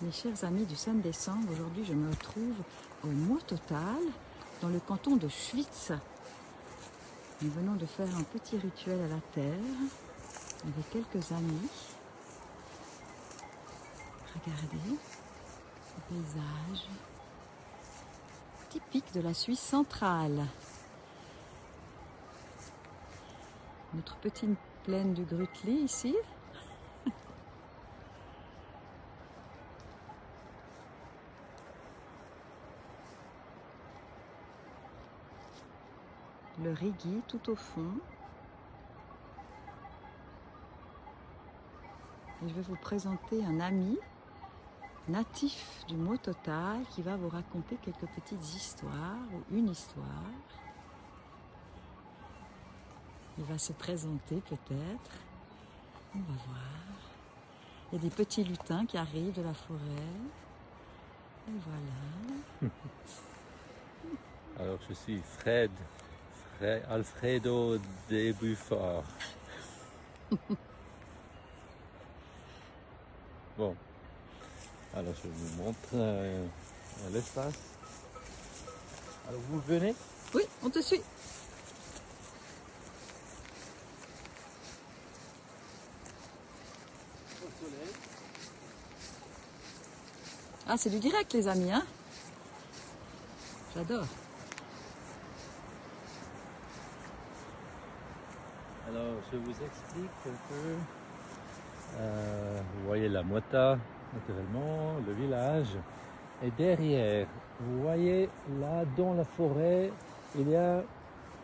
Mes chers amis du 5 décembre, aujourd'hui je me trouve au Mototal, dans le canton de Schwytz. Nous venons de faire un petit rituel à la terre avec quelques amis. Regardez, le paysage typique de la Suisse centrale. Notre petite plaine du Grütli ici. Le Rigi tout au fond. Et je vais vous présenter un ami natif du Mototal qui va vous raconter quelques petites histoires ou une histoire. Il va se présenter peut-être. On va voir. Il y a des petits lutins qui arrivent de la forêt. Et voilà. Alors je suis Alfredo de Buffard. Bon, alors je vous montre l'espace. Alors vous venez? Oui, on te suit. Au soleil. Ah, c'est du direct les amis, hein? J'adore. Alors je vous explique un peu. Vous voyez la Mota, naturellement, le village. Et derrière, vous voyez là dans la forêt, il y a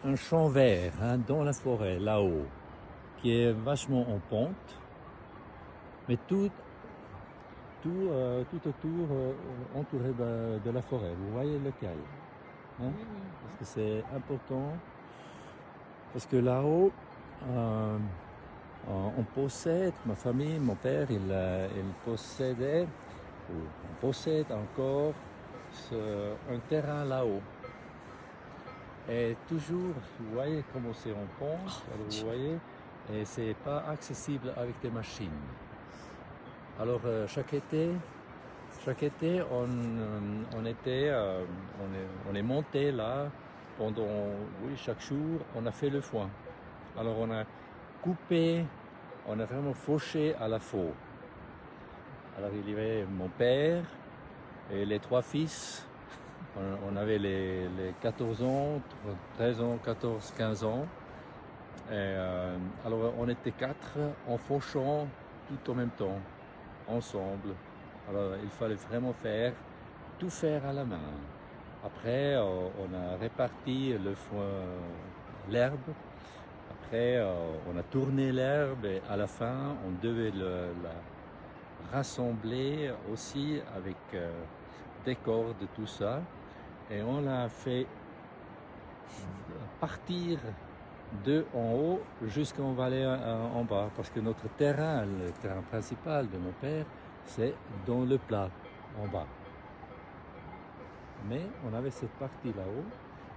un champ vert, hein, dans la forêt, là-haut, qui est vachement en pente, mais tout autour, entouré de la forêt. Vous voyez le caille, hein, parce que c'est important, parce que là-haut, on possède, ma famille, mon père, il possédait, ou on possède encore un terrain là-haut. Et toujours, vous voyez comment c'est en pente, alors vous voyez, et c'est pas accessible avec des machines. Alors chaque été, on est monté là pendant, oui, chaque jour, on a fait le foin. Alors on a coupé, on a vraiment fauché à la faux. Alors il y avait mon père et les trois fils. On avait les 14 ans, 13 ans, 14, 15 ans. Et, alors on était quatre en fauchant tout en même temps, ensemble. Alors il fallait vraiment tout faire à la main. Après on a réparti le foin, l'herbe. Après on a tourné l'herbe et à la fin on devait la rassembler aussi avec des cordes, tout ça. Et on l'a fait partir de en haut jusqu'en vallée en bas, parce que notre terrain, le terrain principal de mon père, c'est dans le plat, en bas. Mais on avait cette partie là-haut,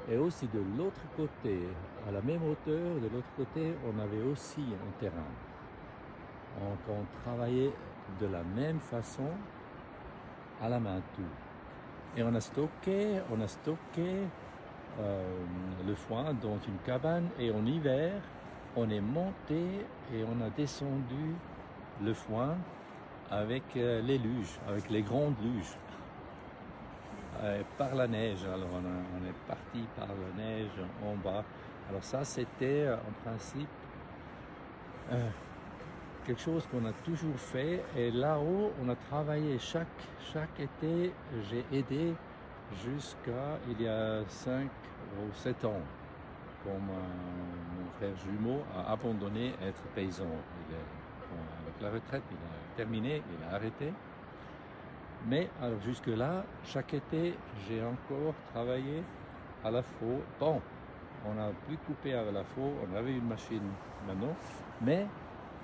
et aussi de l'autre côté, à la même hauteur, de l'autre côté, on avait aussi un terrain. Donc on travaillait de la même façon, à la main tout. Et on a stocké le foin dans une cabane, et en hiver, on est monté et on a descendu le foin avec les luges, avec les grandes luges, par la neige. Alors on est parti par la neige en bas. Alors ça, c'était en principe quelque chose qu'on a toujours fait, et là-haut on a travaillé chaque été. J'ai aidé jusqu'à il y a 5 ou 7 ans, quand mon frère jumeau a abandonné être paysan. Avec la retraite, il a terminé, il a arrêté. Mais alors jusque-là, chaque été, j'ai encore travaillé à la faux. Bon, on a pu couper à la faux, on avait une machine maintenant, mais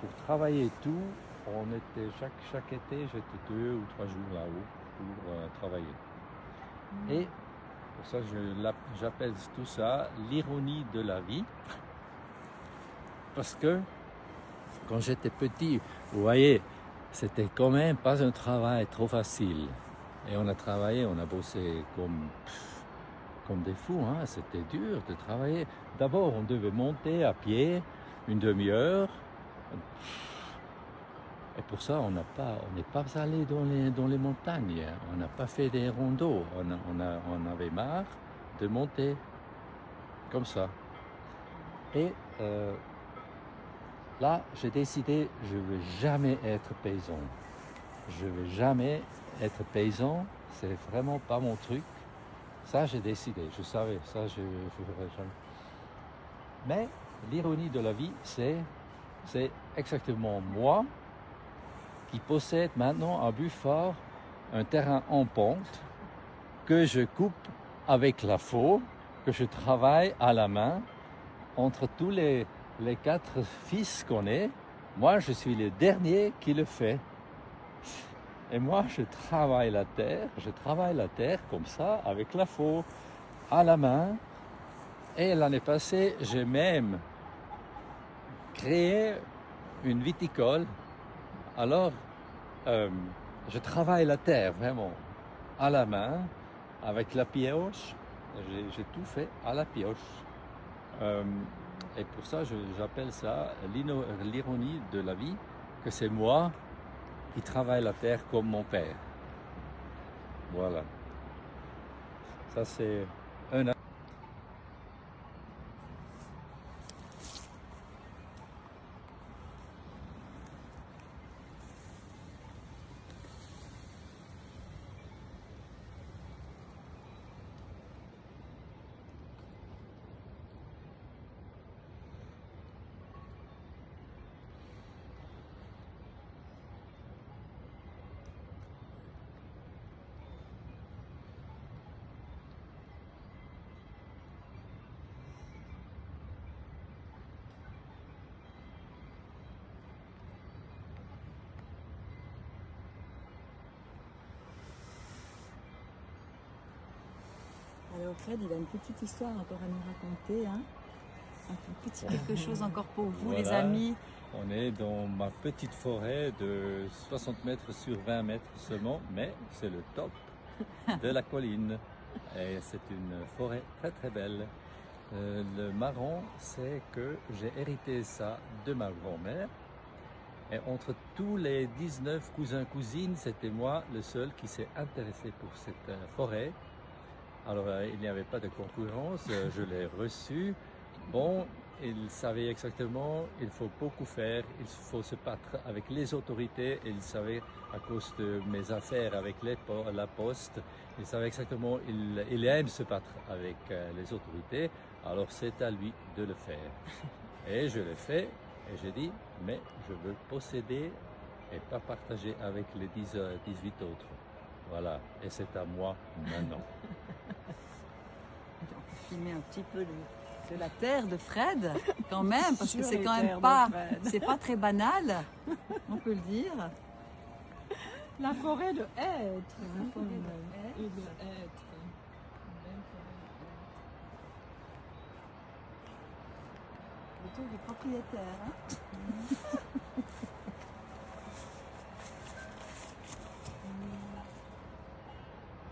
pour travailler tout, on était chaque été, j'étais 2 ou 3 jours là-haut pour travailler. Et pour ça, j'appelle tout ça l'ironie de la vie, parce que quand j'étais petit, vous voyez, c'était quand même pas un travail trop facile. Et on a travaillé, on a bossé comme des fous, hein. C'était dur de travailler. D'abord, on devait monter à pied une demi-heure. Et pour ça, on n'est pas allé dans les montagnes. On n'a pas fait des rondeaux. On avait marre de monter comme ça. Et là, j'ai décidé, je ne veux jamais être paysan. Je ne veux jamais être paysan. C'est vraiment pas mon truc. Ça, j'ai décidé. Je savais. Ça, je ne ferai jamais. Mais l'ironie de la vie, c'est exactement moi qui possède maintenant à Buffort un terrain en pente que je coupe avec la faux, que je travaille à la main entre tous les 4 fils qu'on est. Moi, je suis le dernier qui le fait. Et moi, je travaille la terre comme ça, avec la faux, à la main. Et l'année passée, j'ai même créé une viticole. Alors, je travaille la terre vraiment à la main, avec la pioche. J'ai tout fait à la pioche. Et pour ça, j'appelle ça l'ironie de la vie, que c'est moi qui travaille la terre comme mon père. Voilà. Ça, c'est un... Alors Fred, il a une petite histoire encore à nous raconter, hein. Un petit quelque chose encore pour vous, Voilà. les amis. On est dans ma petite forêt de 60 mètres sur 20 mètres seulement, mais c'est le top de la colline. Et c'est une forêt très très belle. Le marrant, c'est que j'ai hérité ça de ma grand-mère. Et entre tous les 19 cousins-cousines, c'était moi le seul qui s'est intéressé pour cette forêt. Alors, il n'y avait pas de concurrence, je l'ai reçu. Bon, il savait exactement, il faut beaucoup faire, il faut se battre avec les autorités. Il savait, à cause de mes affaires avec la poste, il savait exactement, il aime se battre avec les autorités. Alors, c'est à lui de le faire. Et je l'ai fait, et j'ai dit, mais je veux posséder et pas partager avec les 18 autres. Voilà, et c'est à moi maintenant. On peut filmer un petit peu de la terre de Fred, quand même, parce que Sur c'est les quand même terres pas, de Fred. c'est pas très banal, on peut le dire. La forêt de Hêtre. La forêt de Hêtre. Et de Hêtre. Une belle forêt de Hêtre. Le tour du propriétaire, hein.